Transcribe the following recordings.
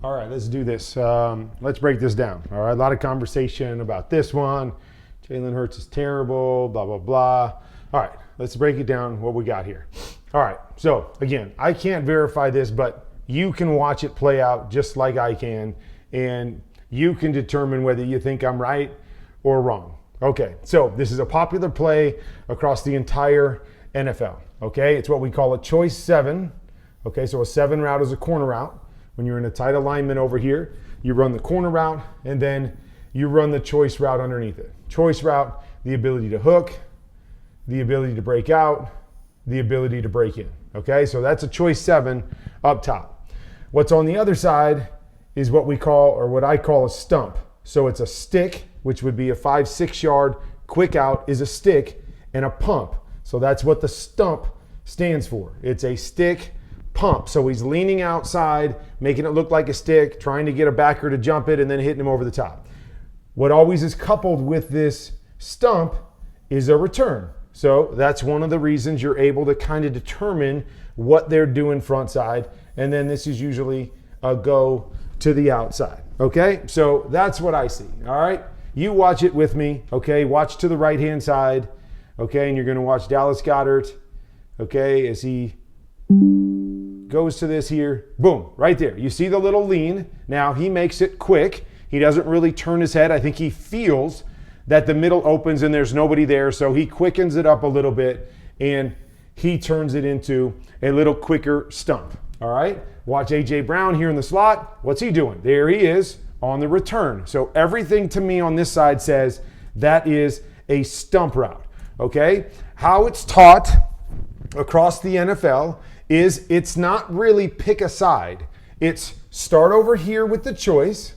All right, let's do this. Let's break this down. All right, a lot of conversation about this one. Jalen Hurts is terrible, blah, blah, blah. All right, let's break it down what we got here. All right, so again, I can't verify this, but you can watch it play out just like I can, and you can determine whether you think I'm right or wrong. Okay, so this is a popular play across the entire NFL. Okay, it's what we call a choice 7. Okay, so a 7 route is a corner route. When you're in a tight alignment over here, you run the corner route and then you run the choice route underneath it. Choice route, the ability to hook, the ability to break out, the ability to break in. Okay, so that's a choice 7 up top. What's on the other side is what we call, or what I call, a stump. So it's a stick, which would be a 5-6 yard quick out is a stick, and a pump. So that's what the stump stands for. It's a stick pump. So he's leaning outside, making it look like a stick, trying to get a backer to jump it, and then hitting him over the top. What always is coupled with this stump is a return. So that's one of the reasons you're able to kind of determine what they're doing front side. And then this is usually a go to the outside. Okay, so that's what I see. All right, you watch it with me. Okay, watch to the right hand side. Okay, and you're going to watch Dallas Goedert. Okay, as he goes to this here, boom, right there. You see the little lean. Now he makes it quick. He doesn't really turn his head. I think he feels that the middle opens and there's nobody there, so he quickens it up a little bit and he turns it into a little quicker stump. All right, watch A.J. Brown here in the slot. What's he doing? There he is on the return. So everything to me on this side says that is a stump route. Okay, how it's taught across the NFL is it's not really pick a side. It's start over here with the choice.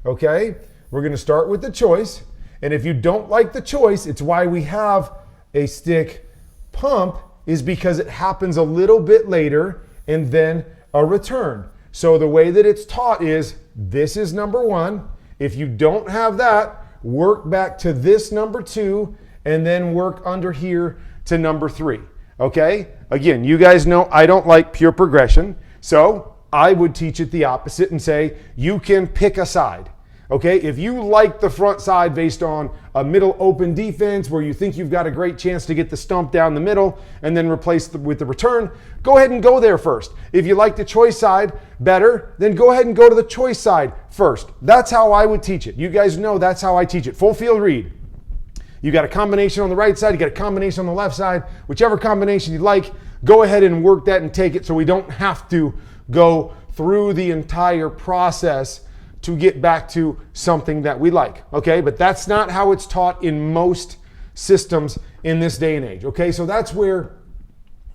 Okay, we're going to start with the choice. And if you don't like the choice, it's why we have a stick pump, is because it happens a little bit later and then a return. So the way that it's taught is this is number 1. If you don't have that, work back to this number 2 and then work under here to number 3. Okay? Again, you guys know I don't like pure progression, so I would teach it the opposite and say you can pick a side. Okay, if you like the front side based on a middle open defense where you think you've got a great chance to get the stump down the middle and then replace with the return, go ahead and go there first. If you like the choice side better, then go ahead and go to the choice side first. That's how I would teach it. You guys know that's how I teach it. Full field read. You got a combination on the right side, you got a combination on the left side. Whichever combination you like, go ahead and work that and take it so we don't have to go through the entire process to get back to something that we like, okay? But that's not how it's taught in most systems in this day and age, okay? So that's where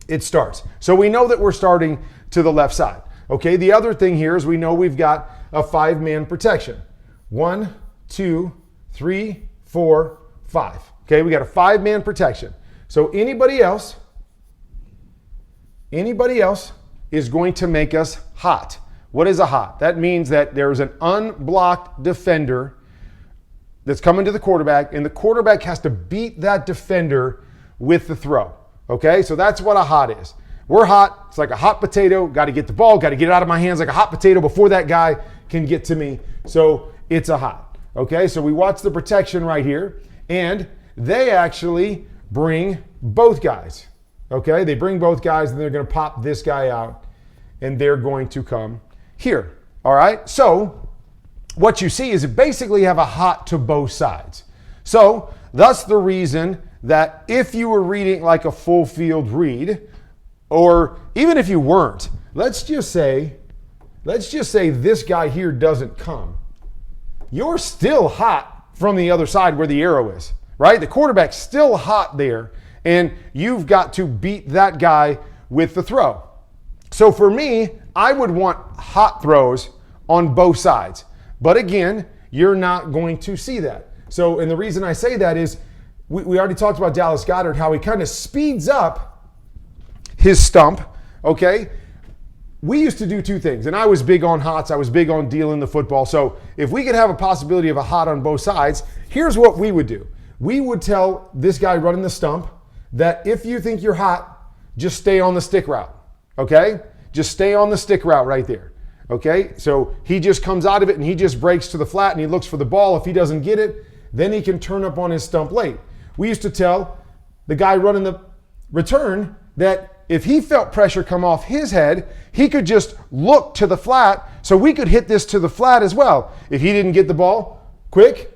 it starts. So we know that we're starting to the left side, okay? The other thing here is we know we've got a 5-man protection. 1, 2, 3, 4, 5, okay? We got a 5-man protection. So anybody else is going to make us hot. What is a hot? That means that there's an unblocked defender that's coming to the quarterback, and the quarterback has to beat that defender with the throw. Okay, so that's what a hot is. We're hot. It's like a hot potato. Got to get the ball, got to get it out of my hands like a hot potato before that guy can get to me. So it's a hot. Okay, so we watch the protection right here, and they actually bring both guys. Okay, they bring both guys, and they're going to pop this guy out, and they're going to come here. All right, so what you see is it basically have a hot to both sides. So that's the reason that if you were reading like a full field read, or even if you weren't, let's just say this guy here doesn't come. You're still hot from the other side where the arrow is, right? The quarterback's still hot there, and you've got to beat that guy with the throw. So for me, I would want hot throws on both sides. But again, you're not going to see that. So, and the reason I say that is we already talked about Dallas Goedert, how he kind of speeds up his stump, okay? We used to do 2 things, and I was big on hots. I was big on dealing the football. So if we could have a possibility of a hot on both sides, here's what we would do. We would tell this guy running the stump that if you think you're hot, just stay on the stick route, okay? Just stay on the stick route right there. Okay, so he just comes out of it and he just breaks to the flat and he looks for the ball. If he doesn't get it, then he can turn up on his stump late. We used to tell the guy running the return that if he felt pressure come off his head, he could just look to the flat, so we could hit this to the flat as well. If he didn't get the ball quick,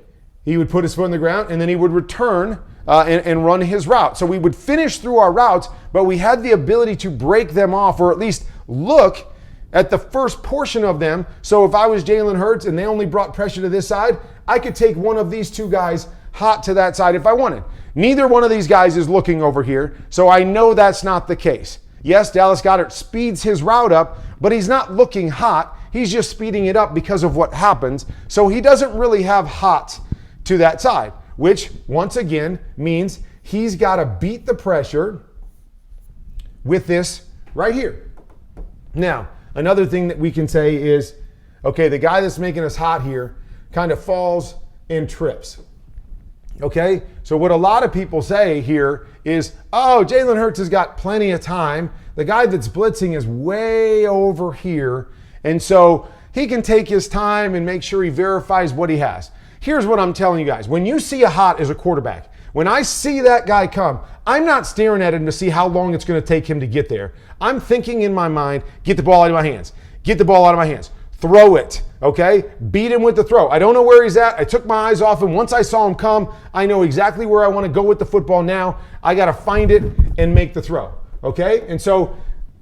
he would put his foot on the ground and then he would return and run his route. So we would finish through our routes, but we had the ability to break them off, or at least look at the first portion of them. So if I was Jalen Hurts and they only brought pressure to this side, I could take one of these two guys hot to that side if I wanted. Neither one of these guys is looking over here, so I know that's not the case. Yes, Dallas Goedert speeds his route up, but he's not looking hot. He's just speeding it up because of what happens. So he doesn't really have hot to that side, which once again means he's got to beat the pressure with this right here. Now, another thing that we can say is, okay, the guy that's making us hot here kind of falls and trips. Okay, so what a lot of people say here is, oh, Jalen Hurts has got plenty of time. The guy that's blitzing is way over here. And so he can take his time and make sure he verifies what he has. Here's what I'm telling you guys. When you see a hot as a quarterback, when I see that guy come, I'm not staring at him to see how long it's going to take him to get there. I'm thinking in my mind, get the ball out of my hands. Get the ball out of my hands. Throw it, okay? Beat him with the throw. I don't know where he's at. I took my eyes off him. Once I saw him come, I know exactly where I want to go with the football now. I got to find it and make the throw, okay? And so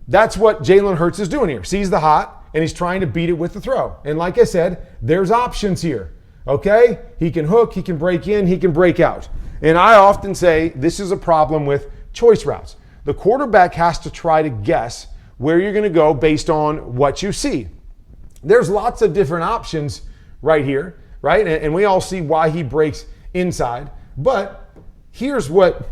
that's what Jalen Hurts is doing here. Sees the hot, and he's trying to beat it with the throw. And like I said, there's options here, okay? He can hook, he can break in, he can break out. And I often say this is a problem with choice routes. The quarterback has to try to guess where you're going to go based on what you see. There's lots of different options right here, right? And we all see why he breaks inside. But here's what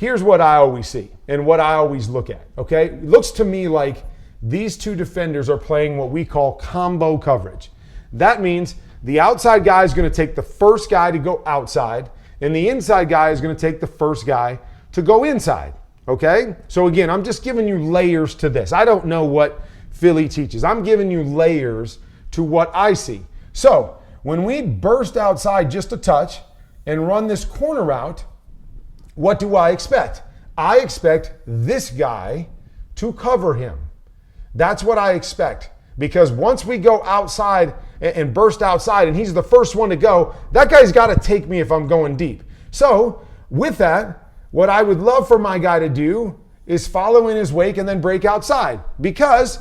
I always see and what I always look at, okay? It looks to me like these two defenders are playing what we call combo coverage. That means the outside guy is going to take the first guy to go outside, and the inside guy is going to take the first guy to go inside, okay? So again, I'm just giving you layers to this. I don't know what Philly teaches. I'm giving you layers to what I see. So when we burst outside just a touch and run this corner route, what do I expect? I expect this guy to cover him. That's what I expect. Because once we go outside and burst outside and he's the first one to go, that guy's got to take me if I'm going deep. So with that, what I would love for my guy to do is follow in his wake and then break outside. Because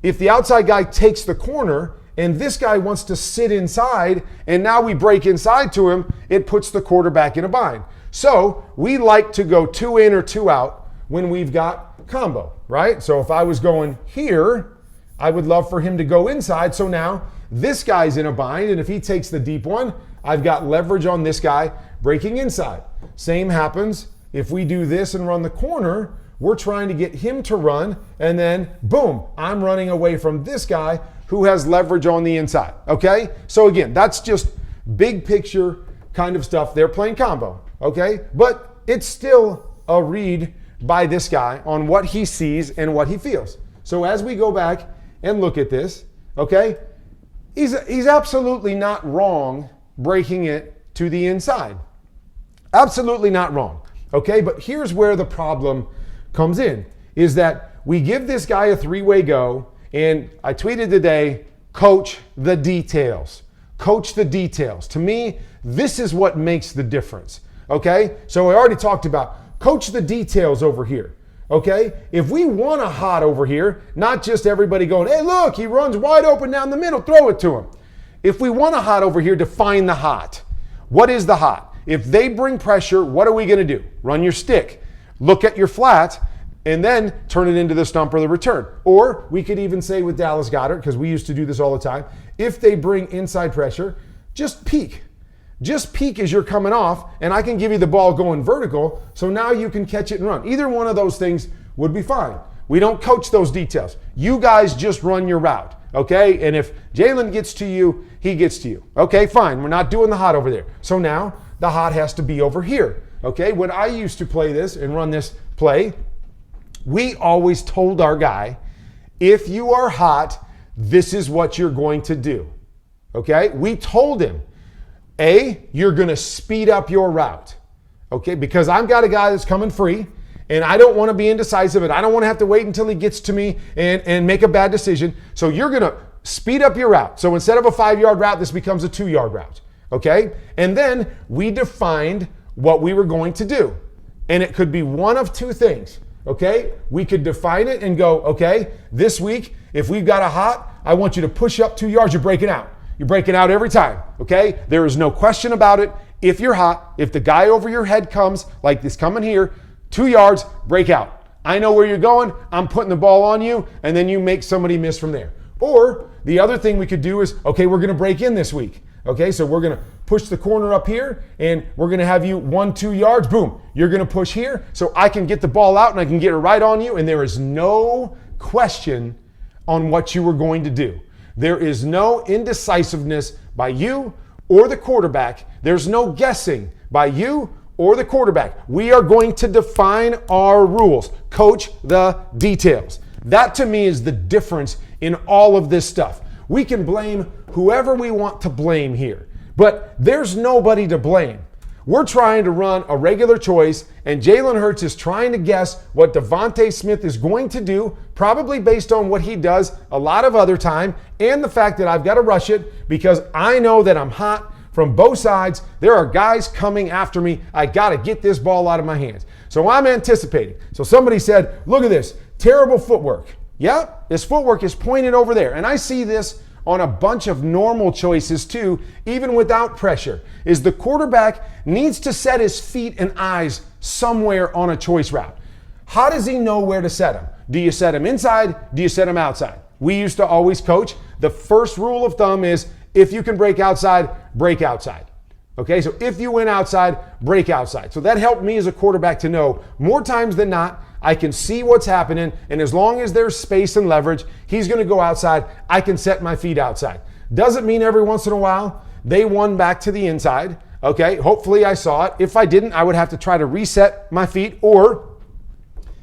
if the outside guy takes the corner and this guy wants to sit inside and now we break inside to him, it puts the quarterback in a bind. So we like to go 2 in or 2 out when we've got combo, right? So if I was going here, I would love for him to go inside. So now this guy's in a bind, and if he takes the deep one, I've got leverage on this guy breaking inside. Same happens if we do this and run the corner. We're trying to get him to run, and then boom, I'm running away from this guy who has leverage on the inside, okay? So again, that's just big picture kind of stuff. They're playing combo, okay? But it's still a read by this guy on what he sees and what he feels. So as we go back and look at this, okay, he's absolutely not wrong breaking it to the inside. Absolutely not wrong, okay? But here's where the problem comes in, is that we give this guy a 3-way go, and I tweeted today, coach the details. Coach the details. To me, this is what makes the difference, okay? So I already talked about coach the details over here, okay? If we want a hot over here, not just everybody going, hey, look, he runs wide open down the middle, throw it to him. If we want a hot over here, define the hot. What is the hot? If they bring pressure, what are we going to do? Run your stick. Look at your flat, and then turn it into the stump or the return. Or we could even say with Dallas Goedert, because we used to do this all the time, if they bring inside pressure, just peek. Just peek as you're coming off, and I can give you the ball going vertical, so now you can catch it and run. Either one of those things would be fine. We don't coach those details. You guys just run your route, okay? And if Jalen gets to you, he gets to you. Okay, fine. We're not doing the hot over there. So now the hot has to be over here, okay? When I used to play this and run this play, we always told our guy, if you are hot, this is what you're going to do. Okay? We told him, A, you're going to speed up your route. Okay? Because I've got a guy that's coming free, and I don't want to be indecisive, and I don't want to have to wait until he gets to me and make a bad decision. So you're going to speed up your route. So instead of a 5-yard route, this becomes a 2-yard route. Okay? And then we defined what we were going to do. And it could be one of two things. Okay? We could define it and go, okay, this week, if we've got a hot, I want you to push up 2 yards, you're breaking out. You're breaking out every time. Okay? There is no question about it. If you're hot, if the guy over your head comes, like this coming here, 2 yards, break out. I know where you're going. I'm putting the ball on you, and then you make somebody miss from there. Or the other thing we could do is, okay, we're going to break in this week. Okay, so we're going to push the corner up here, and we're going to have you 1-2 yards. Boom. You're going to push here so I can get the ball out and I can get it right on you, and there is no question on what you were going to do. There is no indecisiveness by you or the quarterback. There's no guessing by you or the quarterback. We are going to define our rules. Coach the details. That to me is the difference in all of this stuff. We can blame whoever we want to blame here, but there's nobody to blame. We're trying to run a regular choice, and Jalen Hurts is trying to guess what Devontae Smith is going to do, probably based on what he does a lot of other time, and the fact that I've got to rush it because I know that I'm hot from both sides. There are guys coming after me. I got to get this ball out of my hands. So I'm anticipating. So somebody said, look at this, terrible footwork. Yeah, his footwork is pointed over there. And I see this on a bunch of normal choices too, even without pressure, is the quarterback needs to set his feet and eyes somewhere on a choice route. How does he know where to set them? Do you set him inside? Do you set him outside? We used to always coach. The first rule of thumb is if you can break outside, break outside. Okay, so if you went outside, break outside. So that helped me as a quarterback to know more times than not, I can see what's happening, and as long as there's space and leverage, he's going to go outside. I can set my feet outside. Doesn't mean every once in a while they won back to the inside. Okay, hopefully I saw it. If I didn't, I would have to try to reset my feet, or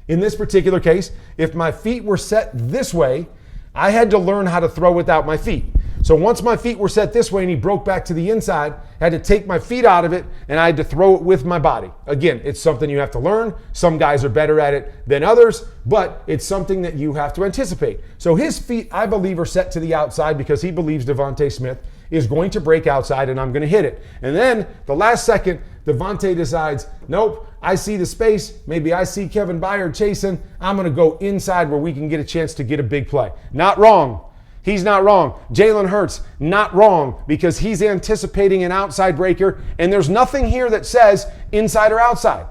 in this particular case, if my feet were set this way, I had to learn how to throw without my feet. So once my feet were set this way and he broke back to the inside, I had to take my feet out of it and I had to throw it with my body. Again, it's something you have to learn. Some guys are better at it than others, but it's something that you have to anticipate. So his feet, I believe, are set to the outside because he believes Devontae Smith is going to break outside and I'm going to hit it. And then the last second, Devontae decides, nope, I see the space. Maybe I see Kevin Byard chasing. I'm going to go inside where we can get a chance to get a big play. Not wrong. He's not wrong. Jalen Hurts, not wrong, because he's anticipating an outside breaker, and there's nothing here that says inside or outside.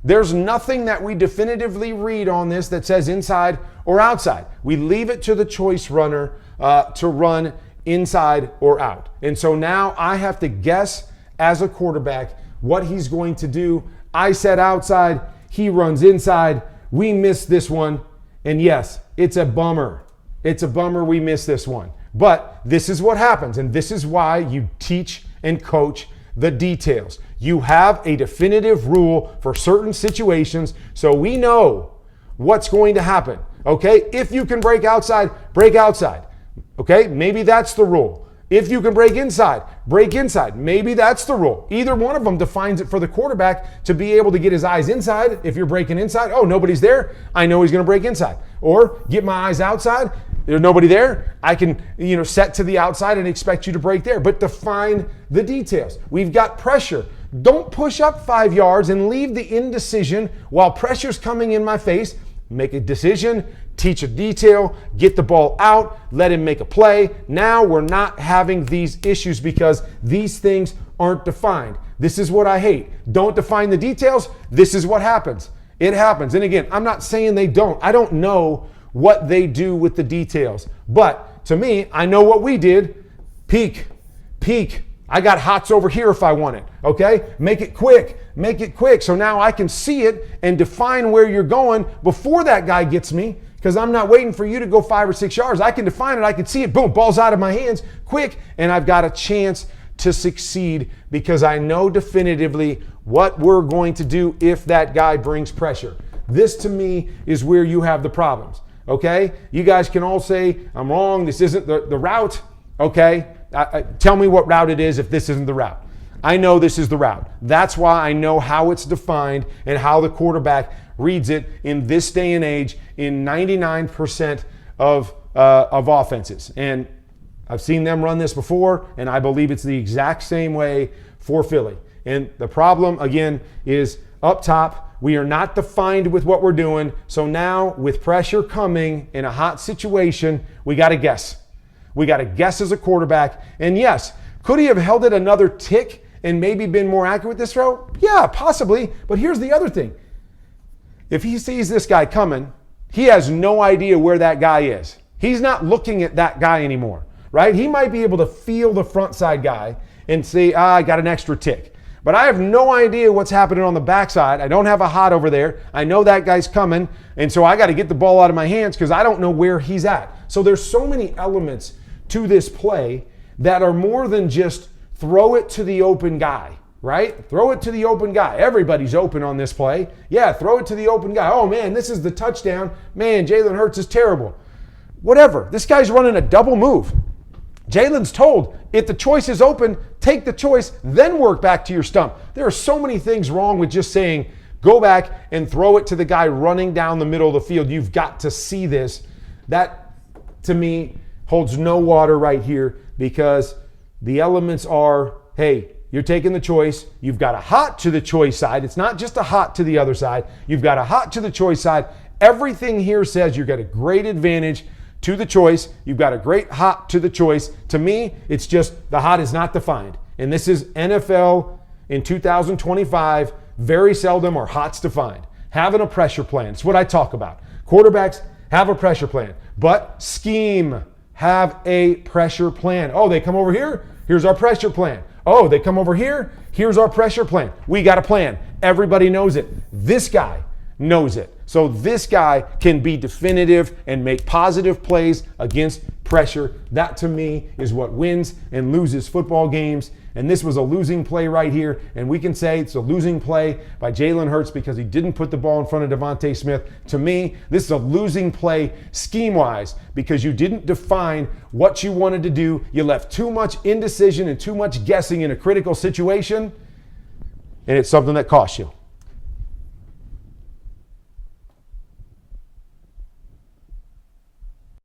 There's nothing that we definitively read on this that says inside or outside. We leave it to the choice runner to run inside or out. And so now I have to guess as a quarterback what he's going to do. I said outside, he runs inside. We missed this one, and yes, it's a bummer. It's a bummer we missed this one. But this is what happens, and this is why you teach and coach the details. You have a definitive rule for certain situations so we know what's going to happen. Okay? If you can break outside, break outside. Okay? Maybe that's the rule. If you can break inside, break inside. Maybe that's the rule. Either one of them defines it for the quarterback to be able to get his eyes inside. If you're breaking inside, oh, nobody's there, I know he's going to break inside. Or get my eyes outside, there's nobody there, I can, set to the outside and expect you to break there. But define the details. We've got pressure. Don't push up 5 yards and leave the indecision while pressure's coming in my face. Make a decision, teach a detail, get the ball out, let him make a play. Now we're not having these issues because these things aren't defined. This is what I hate. Don't define the details. This is what happens. It happens. And again, I'm not saying they don't. I don't know what they do with the details. But to me, I know what we did. Peek. I got hots over here if I want it, okay? Make it quick. So now I can see it and define where you're going before that guy gets me, because I'm not waiting for you to go 5 or 6 yards. I can define it. I can see it. Boom, ball's out of my hands quick, and I've got a chance to succeed because I know definitively what we're going to do if that guy brings pressure. This to me is where you have the problems. okay? You guys can all say, I'm wrong, this isn't the route, okay? Tell me what route it is if this isn't the route. I know this is the route. That's why I know how it's defined and how the quarterback reads it in this day and age in 99% of offenses. And I've seen them run this before, and I believe it's the exact same way for Philly. And the problem, again, is up top, we are not defined with what we're doing. So now, with pressure coming in a hot situation, we got to guess. We got to guess as a quarterback. And yes, could he have held it another tick and maybe been more accurate with this throw? Yeah, possibly. But here's the other thing. If he sees this guy coming, he has no idea where that guy is. He's not looking at that guy anymore, right? He might be able to feel the front side guy and say, I got an extra tick. But I have no idea what's happening on the backside. I don't have a hot over there. I know that guy's coming. And so I got to get the ball out of my hands because I don't know where he's at. So there's so many elements to this play that are more than just throw it to the open guy, right? Throw it to the open guy. Everybody's open on this play. Yeah, throw it to the open guy. Oh, man, this is the touchdown. Man, Jalen Hurts is terrible. Whatever. This guy's running a double move. Jalen's told, if the choice is open, take the choice, then work back to your stump. There are so many things wrong with just saying, go back and throw it to the guy running down the middle of the field. You've got to see this. That, to me, holds no water right here because the elements are, hey, you're taking the choice. You've got a hot to the choice side. It's not just a hot to the other side. You've got a hot to the choice side. Everything here says you've got a great advantage to the choice. You've got a great hot to the choice. To me, it's just the hot is not defined. And this is NFL in 2025. Very seldom are hots defined. Having a pressure plan. It's what I talk about. Quarterbacks have a pressure plan, but scheme. Have a pressure plan. Oh, they come over here? Here's our pressure plan. Oh, they come over here? Here's our pressure plan. We got a plan. Everybody knows it. This guy knows it. So this guy can be definitive and make positive plays against pressure. That, to me, is what wins and loses football games. And this was a losing play right here. And we can say it's a losing play by Jalen Hurts because he didn't put the ball in front of Devontae Smith. To me, this is a losing play scheme-wise because you didn't define what you wanted to do. You left too much indecision and too much guessing in a critical situation. And it's something that cost you.